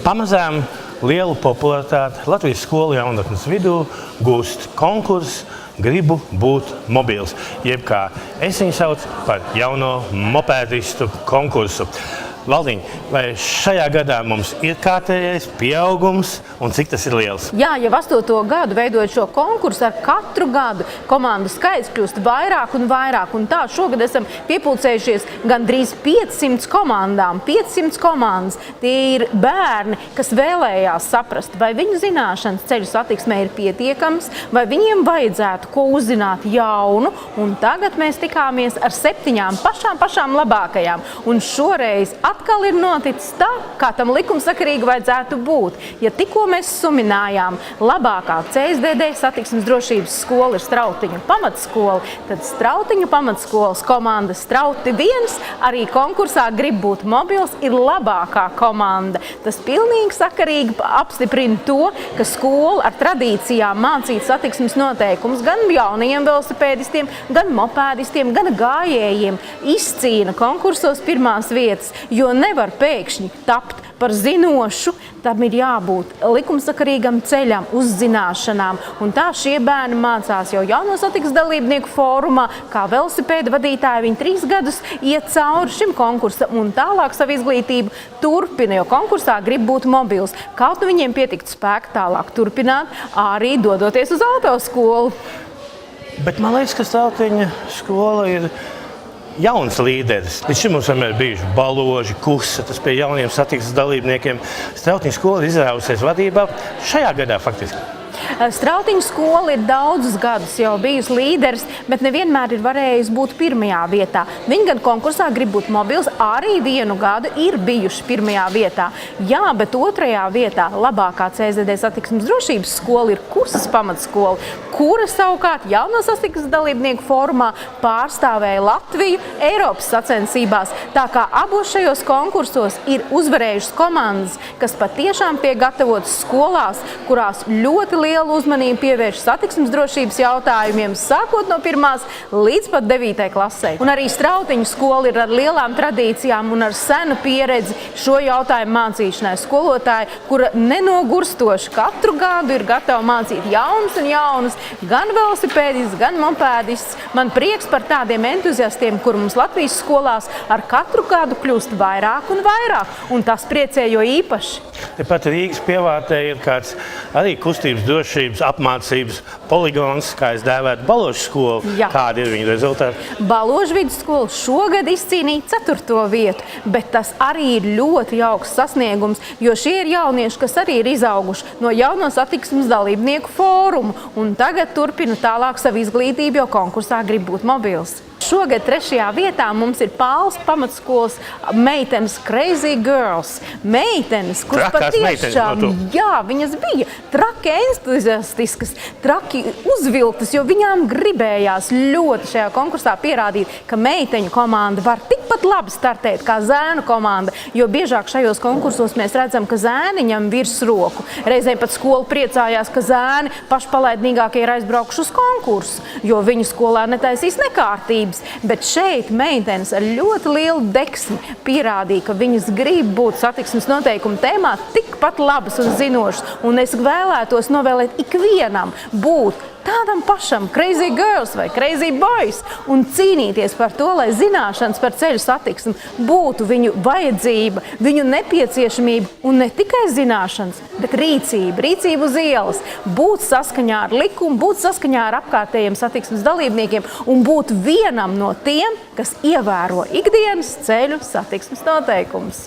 Pamazām lielu popularitāti Latvijas skolu jaunatnes vidū gūst konkurss Gribu būt mobils, jeb kā es viņu saucu par jauno mopēdistu konkursu. Valdiņ, vai šajā gadā mums ir kārtējais pieaugums un cik tas ir liels? Jā, jau 8. gadu veidojot šo konkursu, ar katru gadu komandu skaits kļūst vairāk un vairāk. Un tā šogad esam piepulcējušies gandrīz 500 komandām. 500 komandas. Tie ir bērni, kas vēlējās saprast, vai viņu zināšanas ceļu satiksmē ir pietiekams, vai viņiem vajadzētu ko uzzināt jaunu. Un tagad mēs tikāmies ar 7 pašām labākajām. Un šoreiz atkal ir noticis tā, kā tam likumsakarīgi vajadzētu būt. Ja tikko mēs suminājām, labākā CSDD satiksmes drošības skola ir Strautiņu pamatskola, tad Strautiņu pamatskolas komanda Strauti 1 arī konkursā Grib būt mobils ir labākā komanda. Tas pilnīgi sakarīgi apstiprina to, ka skola ar tradīcijām mācīt satiksmes noteikumus gan jaunajiem velosipēdistiem, gan mopēdistiem, gan gājējiem izcīna konkursos pirmās vietas, jo nevar pēkšņi tapt par zinošu, tam ir jābūt likumsakarīgam ceļam uz zināšanām. Un tā šie bērni mācās jau jauno satiksmes dalībnieku fórumā, kā velosipēda vadītāji. Viņi 3 gadus iet cauri šim konkursam un tālāk savu izglītību turpina, jo konkursā Grib būt mobils. Kaut nu viņiem pietikt spēku tālāk turpināt, arī dodoties uz autoskolu. Bet man liekas, ka Strautiņa skola ir jauns līderis. Līdz šim mums vienmēr bijuši Baloži, Kusa, tas pie jauniem satiksmes dalībniekiem. Strautiņa skola ir izrāvusies vadībā šajā gadā faktiski. Strautiņu skola ir daudzus gadus jau bijusi līderis, bet nevienmēr ir varējusi būt pirmajā vietā. Viņi gan konkursā Grib būt mobils arī 1 gadu ir bijuši pirmajā vietā. Jā, bet 2. vietā labākā CSDD satiksmes drošības skola ir Kursas pamatskola, kura savukārt jauno satiksmes dalībnieku fórumā pārstāvēja Latviju Eiropas sacensībās. Tā kā abos šajos konkursos ir uzvarējušas komandas, kas patiešām tiek gatavotas skolās, kurās ļoti lielu uzmanību pievērš satiksmes drošības jautājumiem, sākot no 1. līdz pat 9. klasē. Un arī Strautiņu skola ir ar lielām tradīcijām un ar senu pieredzi šo jautājumu mācīšanai. Skolotāji, kura nenogurstoši katru gadu ir gatava mācīt jaunus un jaunus, gan velosipēdistus, gan mopēdistus. Man prieks par tādiem entuziastiem, kur mums Latvijas skolās ar katru gadu kļūst vairāk un vairāk, un tas priecē jo īpaši. Tepat Rīgas pievārtē ir kāds arī kustības drošības apmācības poligons, kā es dēvētu Baložu skolu. Jā. Kādi ir viņa rezultāti? Baložu vidusskola šogad izcīnīja 4. vietu, bet tas arī ir ļoti augsts sasniegums, jo šie ir jaunieši, kas arī ir izauguši no jauno satiksmes dalībnieku fórumu un tagad turpina tālāk savu izglītību, jo konkursā Grib būt mobils. Šogad 3. vietā mums ir Pāles pamatskolas meitenes Crazy Girls. Meitenes, kuras patiešām, jā, viņas bija traki entuziastiskas, traki uzvilktas, jo viņām gribējās ļoti šajā konkursā pierādīt, ka meiteņu komanda var tikpat labi startēt kā zēnu komanda, jo biežāk šajos konkursos mēs redzam, ka zēni ņem virsroku. Reizēm pat skola priecājās, ka zēni pašpalaidnīgākie ir aizbraukuši uz konkursu, jo viņu skolā netaisīs nekārtības. Bet šeit meitenes ar ļoti lielu deksmi pierādīja, ka viņas grib būt satiksmes noteikumu tēmā tikpat labas un zinošas. Un es vēlētos novēlēt ikvienam būt tādam pašam Crazy Girls vai Crazy Boys un cīnīties par to, lai zināšanas par ceļu satiksmi būtu viņu vajadzība, viņu nepieciešamība un ne tikai zināšanas, bet rīcība uz ielas, būt saskaņā ar likumu, būt saskaņā ar apkārtējiem satiksmes dalībniekiem un būt vienam no tiem, kas ievēro ikdienas ceļu satiksmes noteikumus.